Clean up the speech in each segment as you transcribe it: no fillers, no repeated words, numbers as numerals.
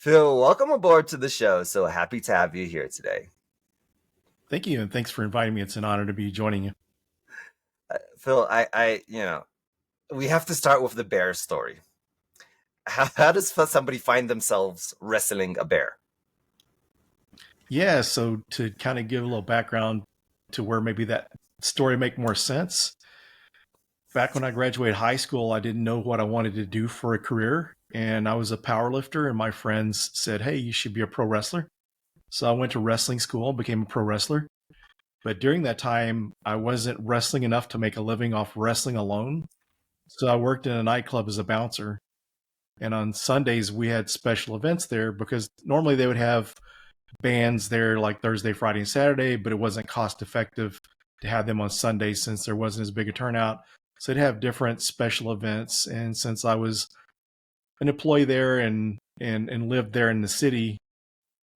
Phil, welcome aboard to the show. So happy to have you here today. Thank you, and thanks for inviting me. It's an honor to be joining you. Phil, we have to start with the bear story. How does somebody find themselves wrestling a bear? Yeah, so to kind of give a little background to where maybe that story make more sense. Back when I graduated high school, I didn't know what I wanted to do for a career, and I was a power lifter, and my friends said, "Hey, you should be a pro wrestler." So I went to wrestling school, became a pro wrestler. But during that time, I wasn't wrestling enough to make a living off wrestling alone. So I worked in a nightclub as a bouncer. And on Sundays, we had special events there because normally they would have bands there like Thursday, Friday, and Saturday, but it wasn't cost effective to have them on Sundays since there wasn't as big a turnout. So they'd have different special events. And since I was an employee there and lived there in the city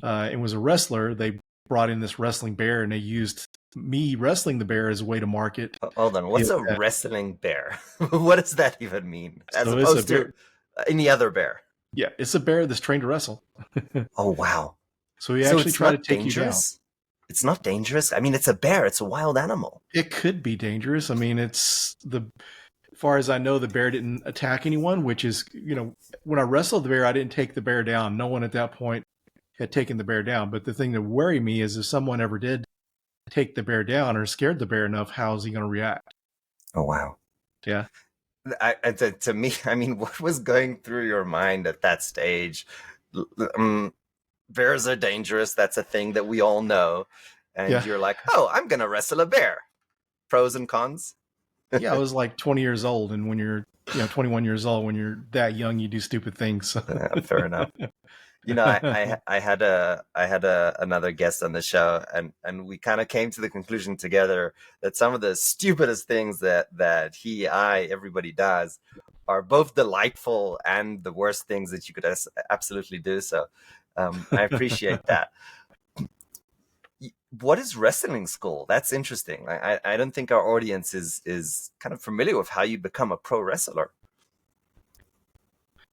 and was a wrestler, they brought in this wrestling bear and they used me wrestling the bear as a way to market Hold on, what's it. a wrestling bear? What does that even mean, as So it's a opposed to bear. any other bear? Yeah, it's a bear that's trained to wrestle. Oh, wow. So we So actually it's try to not take you down. dangerous? It's not dangerous? I mean, it's a bear, it's a wild animal. It could be dangerous. I mean, it's the as far as I know, the bear didn't attack anyone, which is, when I wrestled the bear, I didn't take the bear down. No one at that point had taken the bear down. But the thing that worried me is if someone ever did take the bear down or scared the bear enough, how's he going to react? Oh, wow. Yeah. To me, I mean, what was going through your mind at that stage? Um, Bears are dangerous. That's a thing that we all know. And Yeah. you're like, oh, I'm going to wrestle a bear. Pros and cons? Yeah. I was like 20 years old. And when you're, 21 years old, when you're that young, you do stupid things. Fair enough. I had another guest on the show, and we kind of came to the conclusion together that some of the stupidest things that everybody does are both delightful and the worst things that you could absolutely do. So I appreciate that. What is wrestling school? That's interesting. I don't think our audience is kind of familiar with how you become a pro wrestler.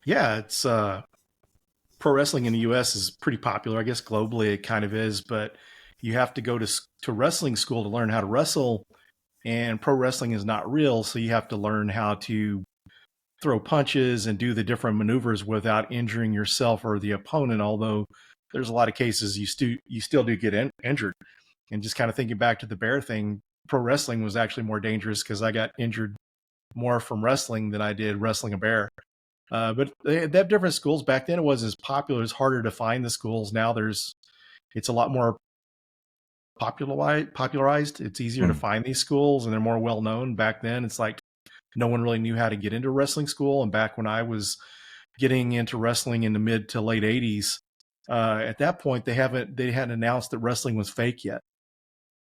Yeah. It's, pro wrestling in the US is pretty popular. I guess globally it kind of is, but you have to go to wrestling school to learn how to wrestle, and pro wrestling is not real, so you have to learn how to throw punches and do the different maneuvers without injuring yourself or the opponent. Although there's a lot of cases you still do get injured. And just kind of thinking back to the bear thing, pro wrestling was actually more dangerous because I got injured more from wrestling than I did wrestling a bear. But they have different schools. Back then, it wasn't as popular. It's harder to find the schools. Now it's a lot more popularized. It's easier to Hmm. find these schools, and they're more well known. Back then, it's like no one really knew how to get into wrestling school. And back when I was getting into wrestling in the mid to late '80s, at that point they hadn't announced that wrestling was fake yet.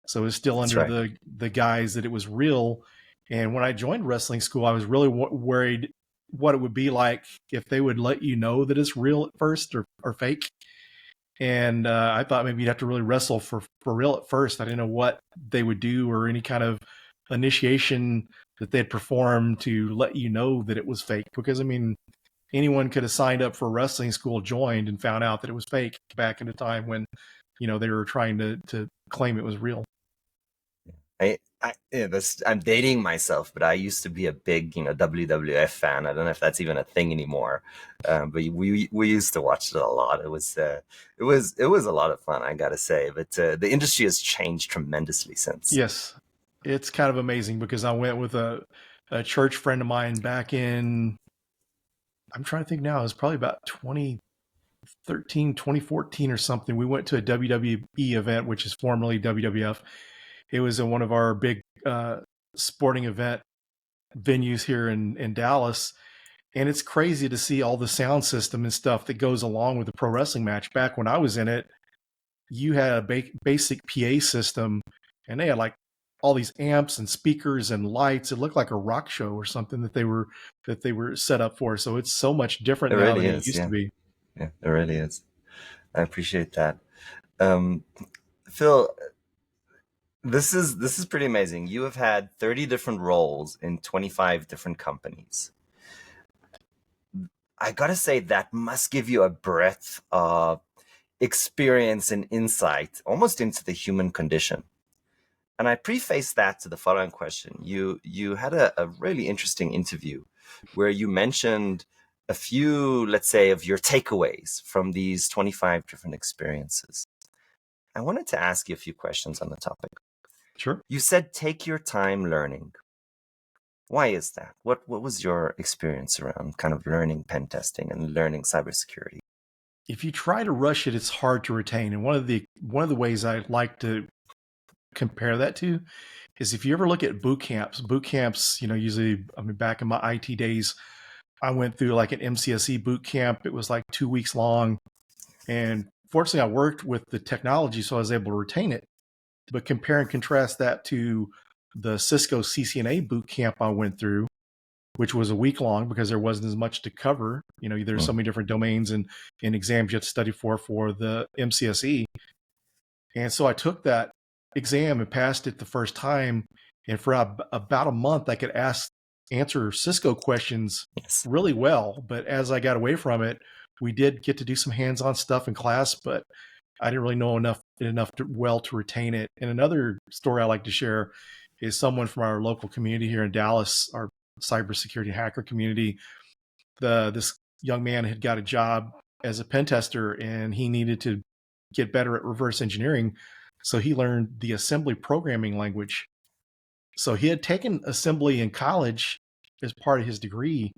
So it was still That's under right. the guise that it was real. And when I joined wrestling school, I was really worried what it would be like if they would let you know that it's real at first or fake. And I thought maybe you'd have to really wrestle for real at first. I didn't know what they would do or any kind of initiation that they'd perform to let you know that it was fake. Because I mean, anyone could have signed up for wrestling school, joined, and found out that it was fake back in the time when they were trying to claim it was real. I'm dating myself, but I used to be a big, WWF fan. I don't know if that's even a thing anymore, but we used to watch it a lot. It was a lot of fun, I gotta say. But the industry has changed tremendously since. Yes, it's kind of amazing because I went with a church friend of mine back in, I'm trying to think now, it was probably about 2013, 2014 or something. We went to a WWE event, which is formerly WWF. It was in one of our big sporting event venues here in Dallas. And it's crazy to see all the sound system and stuff that goes along with the pro wrestling match. Back when I was in it, you had a basic PA system, and they had like all these amps and speakers and lights. It looked like a rock show or something that they were set up for. So it's so much It different now really than it is, used to yeah, be. yeah, it really is. I appreciate that. Um, Phil, this is pretty amazing. You have had 30 different roles in 25 different companies. I gotta say that must give you a breadth of experience and insight almost into the human condition. And I preface that to the following question. You had a really interesting interview where you mentioned a few, let's say, of your takeaways from these 25 different experiences. I wanted to ask you a few questions on the topic. Sure. You said take your time learning. Why is that? What was your experience around kind of learning pen testing and learning cybersecurity? If you try to rush it, it's hard to retain. And one of the ways I like to compare that to is if you ever look at boot camps, usually, I mean, back in my IT days, I went through like an MCSE boot camp. It was like 2 weeks long. And fortunately, I worked with the technology, so I was able to retain it. But compare and contrast that to the Cisco CCNA boot camp I went through, which was a week long because there wasn't as much to cover. There's so many different domains and exams you have to study for the MCSE. And so I took that exam and passed it the first time. And for about a month, I could answer Cisco questions Yes. really well. But as I got away from it, we did get to do some hands-on stuff in class, but I didn't really know enough to retain it. And another story I like to share is someone from our local community here in Dallas, our cybersecurity hacker community. This young man had got a job as a pen tester, and he needed to get better at reverse engineering. So he learned the assembly programming language. So he had taken assembly in college as part of his degree,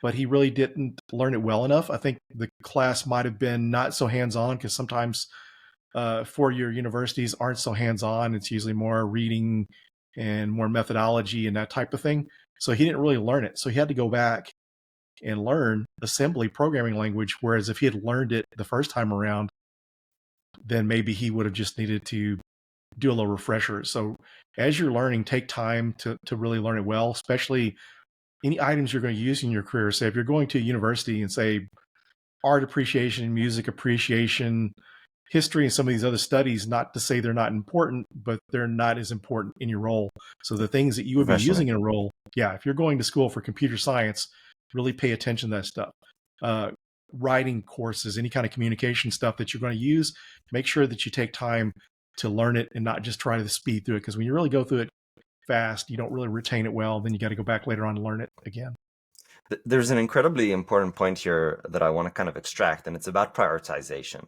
but he really didn't learn it well enough. I think the class might have been not so hands-on because sometimes four-year universities aren't so hands-on. It's usually more reading and more methodology and that type of thing. So he didn't really learn it. So he had to go back and learn assembly programming language. Whereas if he had learned it the first time around, then maybe he would have just needed to do a little refresher. So as you're learning, take time to really learn it well, especially any items you're going to use in your career. Say if you're going to a university and say art appreciation, music appreciation, history, and some of these other studies, not to say they're not important, but they're not as important in your role. So the things that you would be using in a role, if you're going to school for computer science, really pay attention to that stuff. Writing courses, any kind of communication stuff that you're going to use, make sure that you take time to learn it and not just try to speed through it. Because when you really go through it fast, you don't really retain it well. Then you got to go back later on and learn it again. There's an incredibly important point here that I want to kind of extract, and it's about prioritization.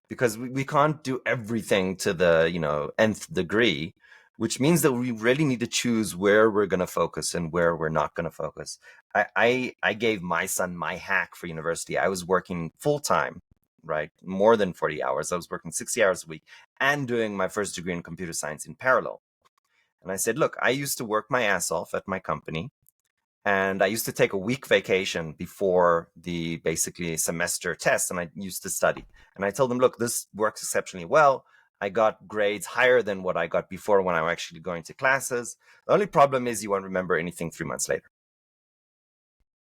Because we can't do everything to the nth degree, which means that we really need to choose where we're going to focus and where we're not going to focus. I gave my son my hack for university. I was working full time, right? More than 40 hours. I was working 60 hours a week and doing my first degree in computer science in parallel. And I said, look, I used to work my ass off at my company. And I used to take a week vacation before the basically semester test, and I used to study. And I told them, look, this works exceptionally well. I got grades higher than what I got before when I was actually going to classes. The only problem is you won't remember anything 3 months later.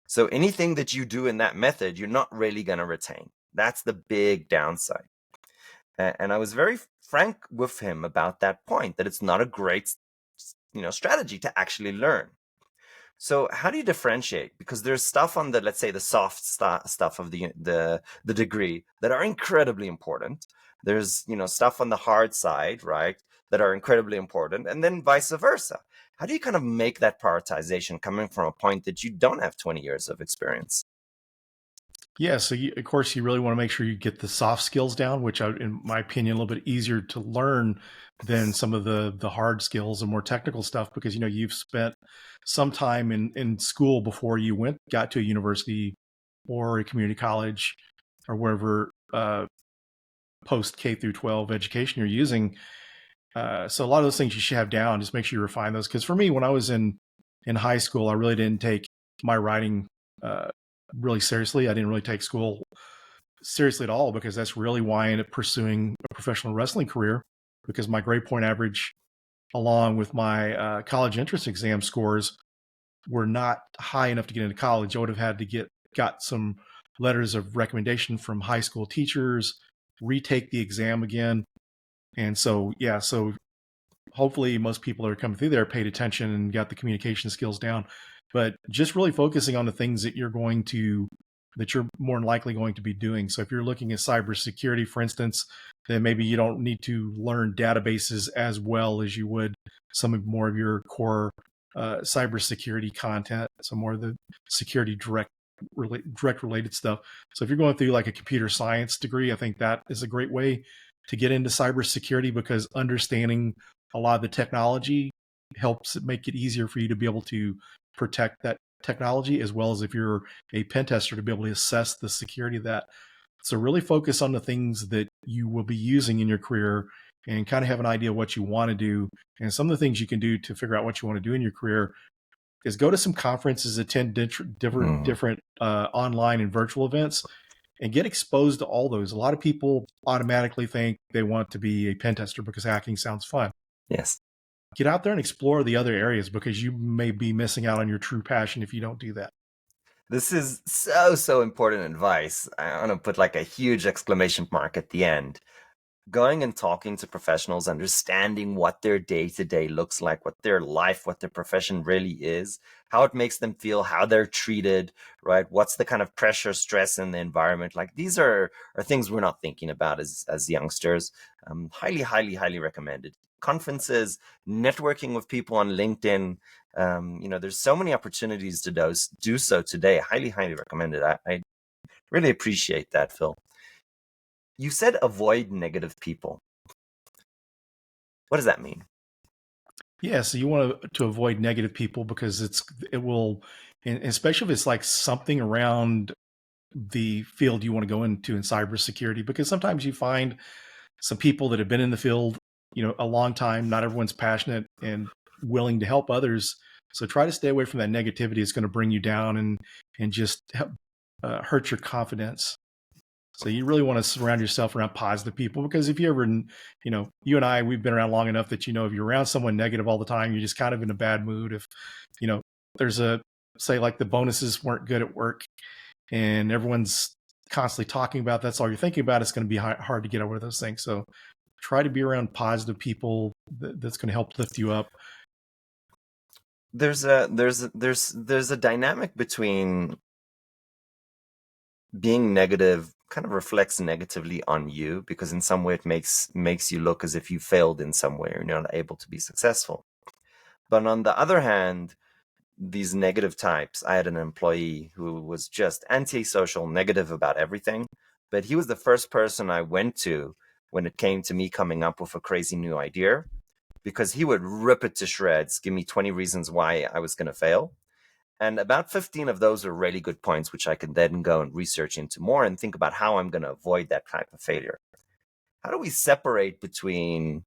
So anything that you do in that method, you're not really going to retain. That's the big downside. And I was very frank with him about that point, that it's not a great strategy to actually learn. So how do you differentiate? Because there's stuff on the, let's say, the soft stuff of the degree that are incredibly important. There's, stuff on the hard side, right, that are incredibly important, and then vice versa. How do you kind of make that prioritization coming from a point that you don't have 20 years of experience? Yeah, so of course you really want to make sure you get the soft skills down, which in my opinion, a little bit easier to learn than some of the hard skills and more technical stuff because you've spent some time in school before you got to a university or a community college or wherever post K through 12 education you're using. So a lot of those things you should have down. Just make sure you refine those. Because for me, when I was in high school, I really didn't take my writing really seriously. I didn't really take school seriously at all because that's really why I ended up pursuing a professional wrestling career because my grade point average, along with my college entrance exam scores, were not high enough to get into college. I would have had to got some letters of recommendation from high school teachers, retake the exam again. And so, so hopefully most people that are coming through there paid attention and got the communication skills down. But just really focusing on the things that you're going to that you're more than likely going to be doing. So if you're looking at cybersecurity, for instance, then maybe you don't need to learn databases as well as you would some of more of your core cybersecurity content, some more of the security direct related stuff. So if you're going through like a computer science degree, I think that is a great way to get into cybersecurity, because understanding a lot of the technology helps make it easier for you to be able to protect that technology, as well as if you're a pen tester to be able to assess the security of that. So really focus on the things that you will be using in your career and kind of have an idea of what you want to do. And some of the things you can do to figure out what you want to do in your career is go to some conferences, attend different online and virtual events, and get exposed to all those. A lot of people automatically think they want to be a pen tester because hacking sounds fun. Yes. Get out there and explore the other areas, because you may be missing out on your true passion if you don't do that. This is so important advice. I want to put like a huge exclamation mark at the end. Going and talking to professionals, understanding what their day-to-day looks like, what their life, what their profession really is, how it makes them feel, how they're treated, right? What's the kind of pressure, stress in the environment? Like, these are things we're not thinking about as youngsters. Highly recommended. Conferences, networking with people on LinkedIn. There's so many opportunities to do so today. Highly recommended. I really appreciate that, Phil. You said avoid negative people. What does that mean? Yeah, so you want to avoid negative people because it will, and especially if it's like something around the field you want to go into in cybersecurity, because sometimes you find some people that have been in the field, a long time. Not everyone's passionate and willing to help others. So try to stay away from that negativity. It's going to bring you down and just hurt your confidence. So you really want to surround yourself around positive people, because if you ever, you and I, we've been around long enough that, if you're around someone negative all the time, you're just kind of in a bad mood. If, there's say like the bonuses weren't good at work and everyone's constantly talking about, that's all you're thinking about, it's going to be hard to get over those things. So try to be around positive people that's going to help lift you up. There's a dynamic between being negative kind of reflects negatively on you, because in some way it makes you look as if you failed in some way or you're not able to be successful. But on the other hand, these negative types, I had an employee who was just antisocial, negative about everything, but he was the first person I went to when it came to me coming up with a crazy new idea, because he would rip it to shreds, give me 20 reasons why I was going to fail. And about 15 of those are really good points, which I can then go and research into more and think about how I'm going to avoid that type of failure. How do we separate between,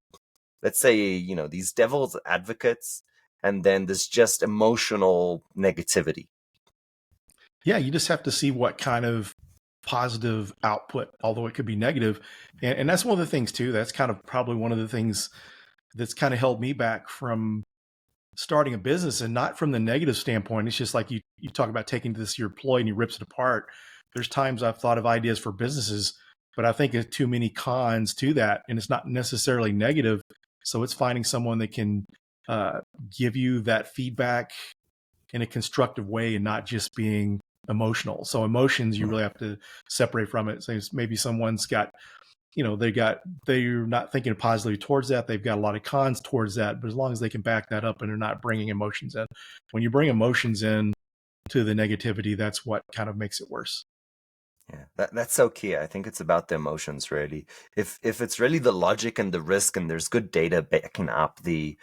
let's say, these devil's advocates and then this just emotional negativity? Yeah, you just have to see what kind of positive output, although it could be negative. And that's one of the things too. That's kind of probably one of the things that's kind of held me back from starting a business, and not from the negative standpoint. It's just like you talk about taking this to your employee and he rips it apart. There's times I've thought of ideas for businesses, but I think there's too many cons to that, and it's not necessarily negative. So it's finding someone that can give you that feedback in a constructive way and not just being emotional. So emotions, you really have to separate from it. So maybe someone's got, they're not thinking positively towards that. They've got a lot of cons towards that, but as long as they can back that up and they're not bringing emotions in. When you bring emotions in to the negativity, that's what kind of makes it worse. Yeah, that's so key. I think it's about the emotions, really. If it's really the logic and the risk, and there's good data backing up the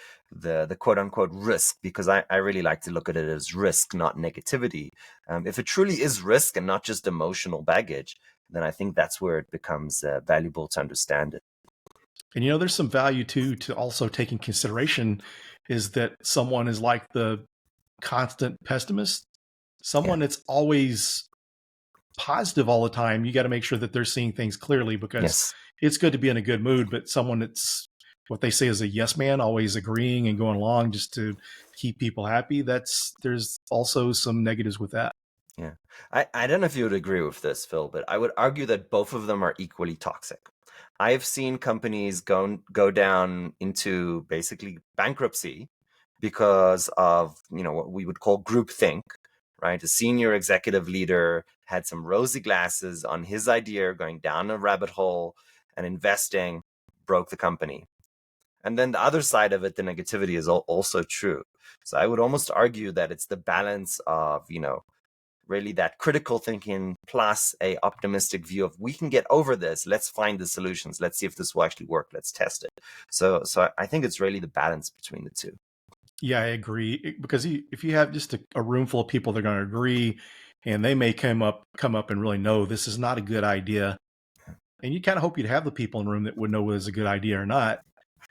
quote unquote risk, because I really like to look at it as risk, not negativity. If it truly is risk and not just emotional baggage, then I think that's where it becomes valuable to understand it. And there's some value too to also take in consideration is that someone is like the constant pessimist, someone that's always positive all the time. You got to make sure that they're seeing things clearly, because it's good to be in a good mood, but someone that's what they say is a yes man, always agreeing and going along just to keep people happy, there's also some negatives with that. Yeah. I don't know if you would agree with this, Phil, but I would argue that both of them are equally toxic. I've seen companies go down into basically bankruptcy because of, what we would call groupthink, right? A senior executive leader had some rosy glasses on his idea, going down a rabbit hole and investing, broke the company. And then the other side of it, the negativity is also true. So I would almost argue that it's the balance of, really that critical thinking plus a optimistic view of, we can get over this. Let's find the solutions. Let's see if this will actually work. Let's test it. So I think it's really the balance between the two. Yeah, I agree. Because if you have just a room full of people, they're going to agree, and they may come up and really know this is not a good idea. And you kind of hope you'd have the people in the room that would know whether it's a good idea or not,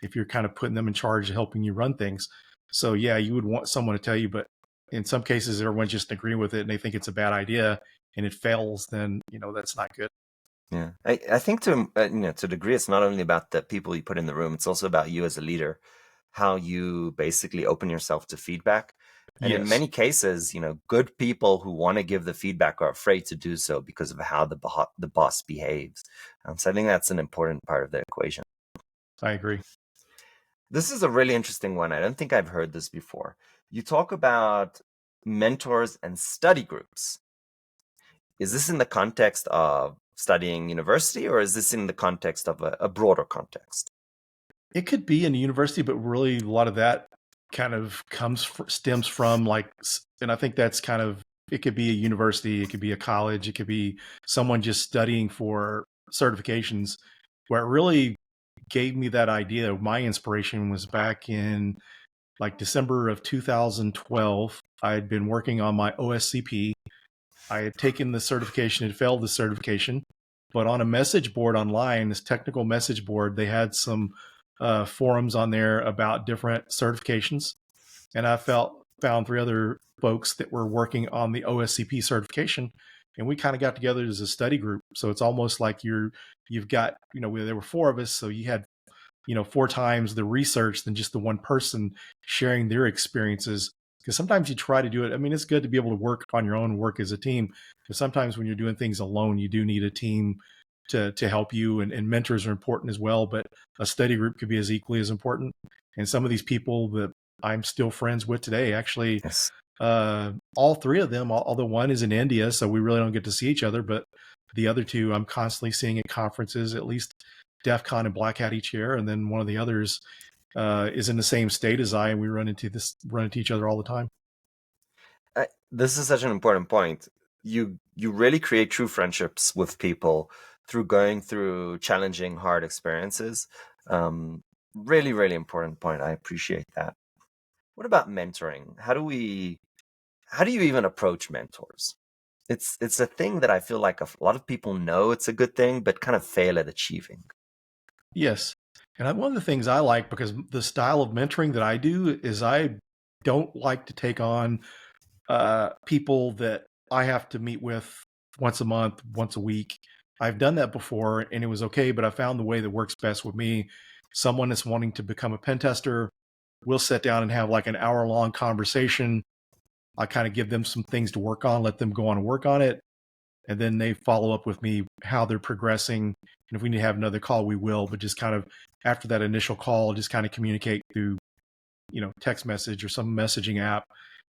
if you're kind of putting them in charge of helping you run things. So yeah, you would want someone to tell you, but in some cases, everyone's just agreeing with it and they think it's a bad idea and it fails, then, that's not good. Yeah, I think to a degree, it's not only about the people you put in the room, it's also about you as a leader, how you basically open yourself to feedback. And in Yes, many cases, good people who want to give the feedback are afraid to do so because of how the boss behaves. So I think that's an important part of the equation. I agree. This is a really interesting one. I don't think I've heard this before. You talk about mentors and study groups. Is this in the context of studying university, or is this in the context of a broader context? It could be in a university, but really a lot of that kind of stems from and I think that's kind of, it could be a university, it could be a college, it could be someone just studying for certifications. Where it really gave me that idea, my inspiration was back in like December of 2012. I had been working on my OSCP. I had taken the certification and failed the certification, but on a message board online, this technical message board, they had some forums on there about different certifications. And I found 3 other folks that were working on the OSCP certification. And we kind of got together as a study group. So it's almost like you've got, there were 4 of us. So you had, 4 times the research than just the one person sharing their experiences. Because sometimes you try to do it. I mean, it's good to be able to work on your own, work as a team. But sometimes when you're doing things alone, you do need a team to help you. And mentors are important as well. But a study group could be as equally as important. And some of these people that I'm still friends with today, actually, Yes. all 3 of them, although one is in India, so we really don't get to see each other, but the other 2 I'm constantly seeing at conferences, at least DEF CON and Black Hat each year. And then one of the others is in the same state as I, and we run into each other all the time. This is such an important point. You really create true friendships with people through going through challenging, hard experiences. Really, really important point. I appreciate that. What about mentoring? How do you even approach mentors? It's a thing that I feel like a lot of people know it's a good thing, but kind of fail at achieving. Yes. And one of the things I like, because the style of mentoring that I do is I don't like to take on people that I have to meet with once a month, once a week. I've done that before and it was okay, but I found the way that works best with me. Someone that's wanting to become a pen tester, we'll sit down and have like an hour-long conversation. I kind of give them some things to work on, let them go on and work on it. And then they follow up with me how they're progressing. And if we need to have another call, we will. But just kind of after that initial call, just kind of communicate through, text message or some messaging app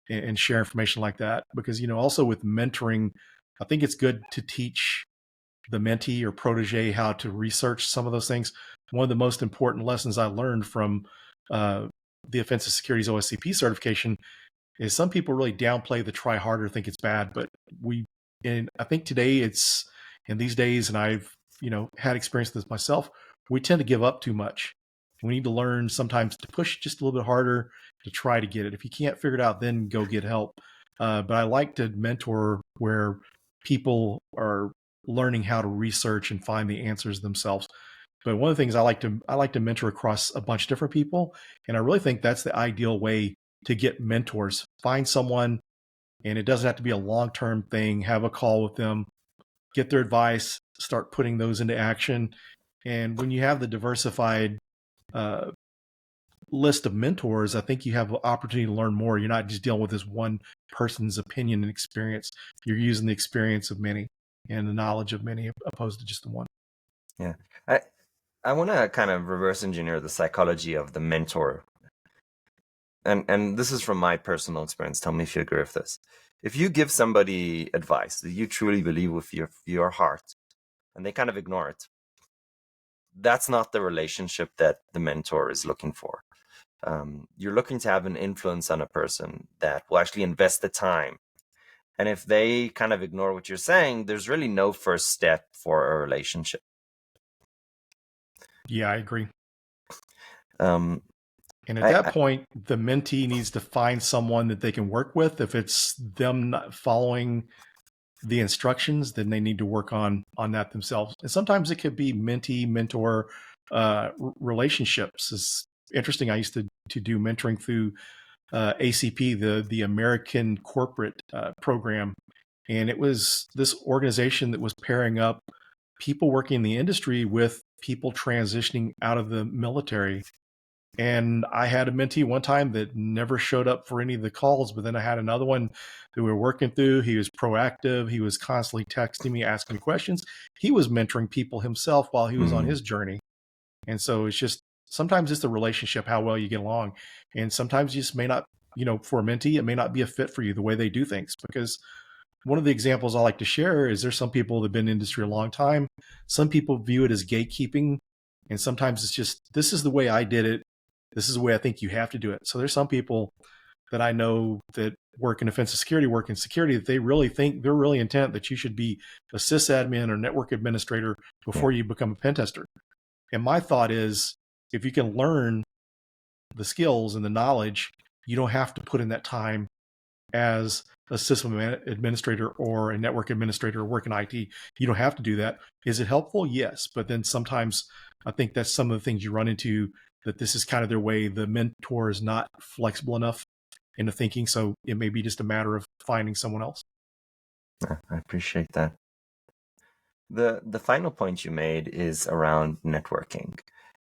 and share information like that. Because, also with mentoring, I think it's good to teach the mentee or protege how to research some of those things. One of the most important lessons I learned from the Offensive Security's OSCP certification is some people really downplay the try harder, think it's bad, but I think today it's in these days, and I've had experience with this myself, we tend to give up too much. We need to learn sometimes to push just a little bit harder to try to get it. If you can't figure it out, then go get help. But I like to mentor where people are learning how to research and find the answers themselves. But one of the things I like to mentor across a bunch of different people, and I really think that's the ideal way to get mentors. Find someone, and it doesn't have to be a long-term thing. Have a call with them, get their advice, start putting those into action. And when you have the diversified list of mentors, I think you have an opportunity to learn more. You're not just dealing with this one person's opinion and experience. You're using the experience of many and the knowledge of many opposed to just the one. Yeah. I want to kind of reverse engineer the psychology of the mentor. and this is from my personal experience. Tell me if you agree with this. If you give somebody advice that you truly believe with your heart, and they kind of ignore it, that's not the relationship that the mentor is looking for. You're looking to have an influence on a person that will actually invest the time. And if they kind of ignore what you're saying, there's really no first step for a relationship. Yeah, I agree. Um, And at that point, the mentee needs to find someone that they can work with. If it's them not following the instructions, then they need to work on that themselves. And sometimes it could be mentee mentor relationships. It's interesting. I used to do mentoring through ACP, the American Corporate Program, and it was this organization that was pairing up people working in the industry with people transitioning out of the military. And I had a mentee one time that never showed up for any of the calls, but then I had another one that we were working through. He was proactive. He was constantly texting me, asking me questions. He was mentoring people himself while he was on his journey. And so it's just, sometimes it's the relationship, how well you get along. And sometimes you just may not, for a mentee, it may not be a fit for you, the way they do things. Because one of the examples I like to share is there's some people that have been in the industry a long time. Some people view it as gatekeeping. And sometimes it's just, this is the way I did it. This is the way I think you have to do it. So there's some people that I know that work in offensive security, work in security, that they really think, they're really intent that you should be a sysadmin or network administrator before you become a pen tester. And my thought is, if you can learn the skills and the knowledge, you don't have to put in that time as a system administrator or a network administrator or work in IT. You don't have to do that. Is it helpful? Yes. But then sometimes I think that's some of the things you run into, that this is kind of their way. The mentor is not flexible enough into thinking. So it may be just a matter of finding someone else. I appreciate that. The final point you made is around networking.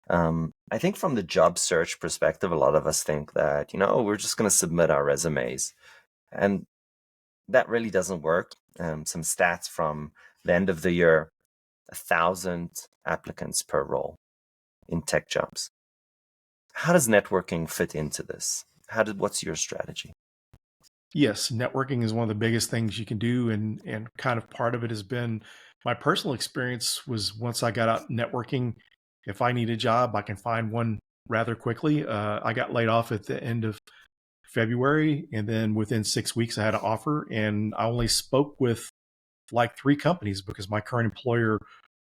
I think from the job search perspective, a lot of us think that, we're just going to submit our resumes. And that really doesn't work. Some stats from the end of the year, 1,000 applicants per role in tech jobs. How does networking fit into this? What's your strategy? Yes, networking is one of the biggest things you can do. And kind of part of it has been, my personal experience was, once I got out networking, if I need a job, I can find one rather quickly. I got laid off at the end of February, and then within 6 weeks I had an offer, and I only spoke with like 3 companies because my current employer,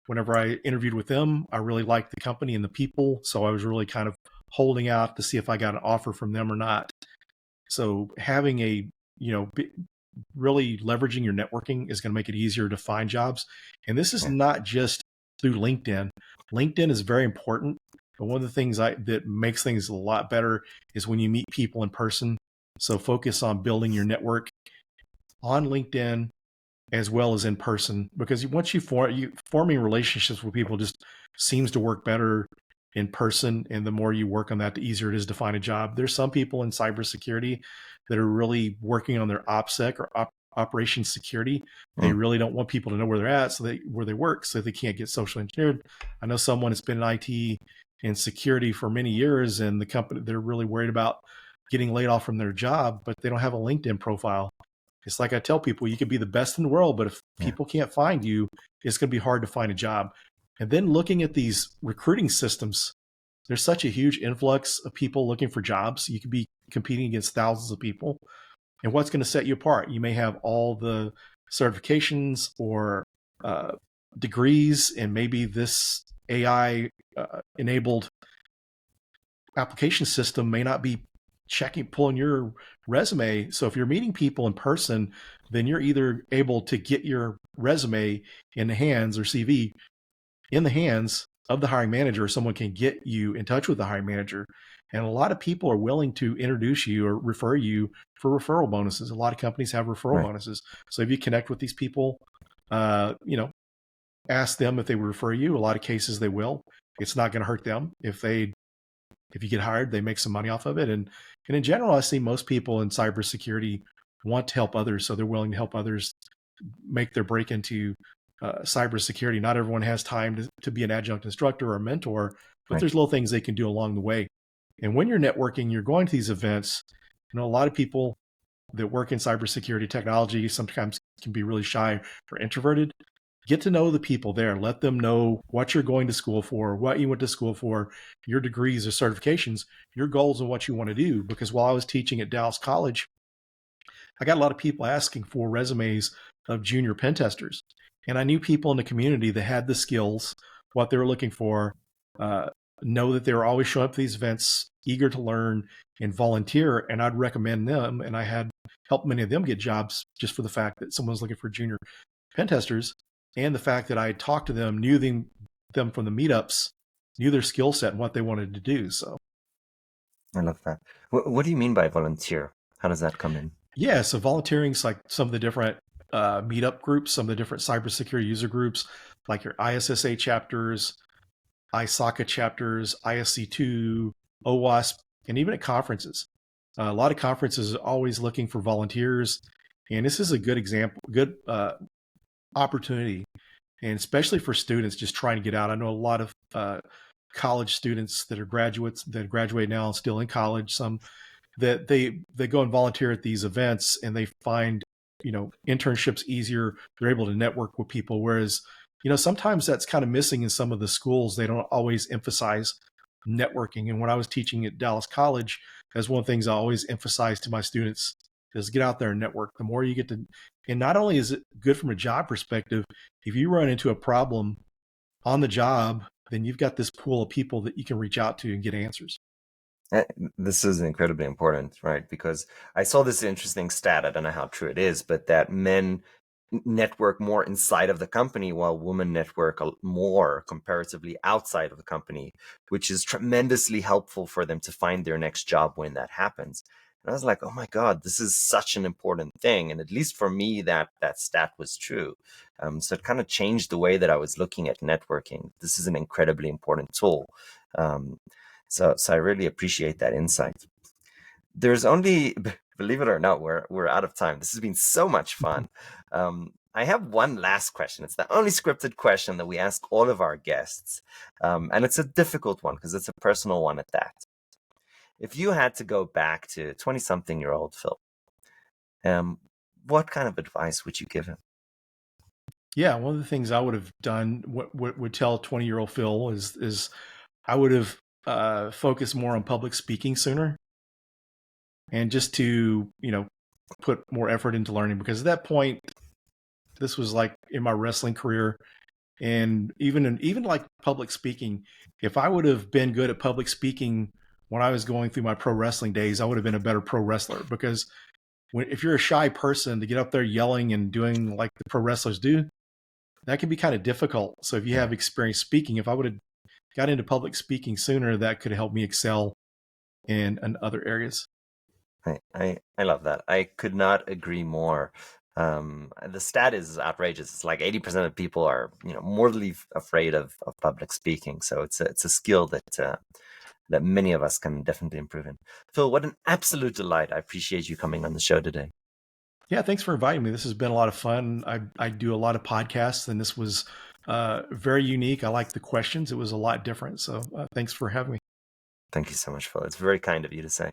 whenever I interviewed with them, I really liked the company and the people. So I was really kind of holding out to see if I got an offer from them or not. So having really leveraging your networking is going to make it easier to find jobs. And this is not just through LinkedIn. LinkedIn is very important. But one of the things that makes things a lot better is when you meet people in person. So focus on building your network on LinkedIn as well as in person, because once forming relationships with people just seems to work better in person. And the more you work on that, the easier it is to find a job. There's some people in cybersecurity that are really working on their OPSEC or operation security. They really don't want people to know where they're at, where they work, so they can't get social engineered. I know someone that's been in IT and security for many years, and the company, they're really worried about getting laid off from their job, but they don't have a LinkedIn profile. It's like I tell people, you could be the best in the world, but if people can't find you, it's going to be hard to find a job. And then looking at these recruiting systems, there's such a huge influx of people looking for jobs. You could be competing against thousands of people. And what's going to set you apart? You may have all the certifications or degrees, and maybe this AI enabled application system may not be pulling your resume. So if you're meeting people in person, then you're either able to get your resume in the hands, or CV in the hands of the hiring manager, or someone can get you in touch with the hiring manager. And a lot of people are willing to introduce you or refer you for referral bonuses. A lot of companies have referral bonuses. So if you connect with these people, ask them if they would refer you. A lot of cases they will. It's not going to hurt them. If you get hired, they make some money off of it. And in general, I see most people in cybersecurity want to help others. So they're willing to help others make their break into cybersecurity. Not everyone has time to be an adjunct instructor or a mentor, but there's little things they can do along the way. And when you're networking, you're going to these events. A lot of people that work in cybersecurity technology sometimes can be really shy or introverted. Get to know the people there. Let them know what you're going to school for, what you went to school for, your degrees or certifications, your goals, and what you want to do. Because while I was teaching at Dallas College, I got a lot of people asking for resumes of junior pen testers. And I knew people in the community that had the skills, what they were looking for, uh, know that they were always showing up to these events, eager to learn and volunteer. And I'd recommend them. And I had helped many of them get jobs just for the fact that someone was looking for junior pen testers, and the fact that I had talked to them, knew them from the meetups, knew their skill set and what they wanted to do. So I love that. What do you mean by volunteer? How does that come in? yeah, so volunteering is like some of the different meetup groups, some of the different cybersecurity user groups, like your ISSA chapters, ISACA chapters, ISC2, OWASP, and even at conferences. A lot of conferences are always looking for volunteers, and this is a good example, good opportunity, and especially for students just trying to get out. I know a lot of college students that are graduates that graduate now and still in college, some that they go and volunteer at these events, and they find internships easier. They're able to network with people, whereas sometimes that's kind of missing in some of the schools. They don't always emphasize networking. And when I was teaching at Dallas College, that's one of the things I always emphasize to my students is get out there and network. The more you get to, and not only is it good from a job perspective, if you run into a problem on the job, then you've got this pool of people that you can reach out to and get answers. This is incredibly important, right? Because I saw this interesting stat. I don't know how true it is, but that men network more inside of the company while women network more comparatively outside of the company, which is tremendously helpful for them to find their next job when that happens. And I was like, oh my God, this is such an important thing. And at least for me, that stat was true. So it kind of changed the way that I was looking at networking. This is an incredibly important tool. So I really appreciate that insight. There's only, believe it or not, we're out of time. This has been so much fun. I have one last question. It's the only scripted question that we ask all of our guests. And it's a difficult one because it's a personal one at that. If you had to go back to 20-something-year-old Phil, what kind of advice would you give him? Yeah, one of the things I would have done, what would tell 20-year-old Phil is I would have focused more on public speaking sooner, and just to put more effort into learning, because at that point, this was like in my wrestling career, and even like public speaking, if I would have been good at public speaking when I was going through my pro wrestling days, I would have been a better pro wrestler. Because if you're a shy person, to get up there yelling and doing like the pro wrestlers do, that can be kind of difficult. So if you have experience speaking, if I would have got into public speaking sooner, that could help me excel in other areas. I love that. I could not agree more. The stat is outrageous. It's like 80% of people are, mortally afraid of public speaking. So it's a skill that many of us can definitely improve in. Phil, what an absolute delight. I appreciate you coming on the show today. Yeah, thanks for inviting me. This has been a lot of fun. I do a lot of podcasts, and this was very unique. I like the questions. It was a lot different. So thanks for having me. Thank you so much, Phil. It's very kind of you to say.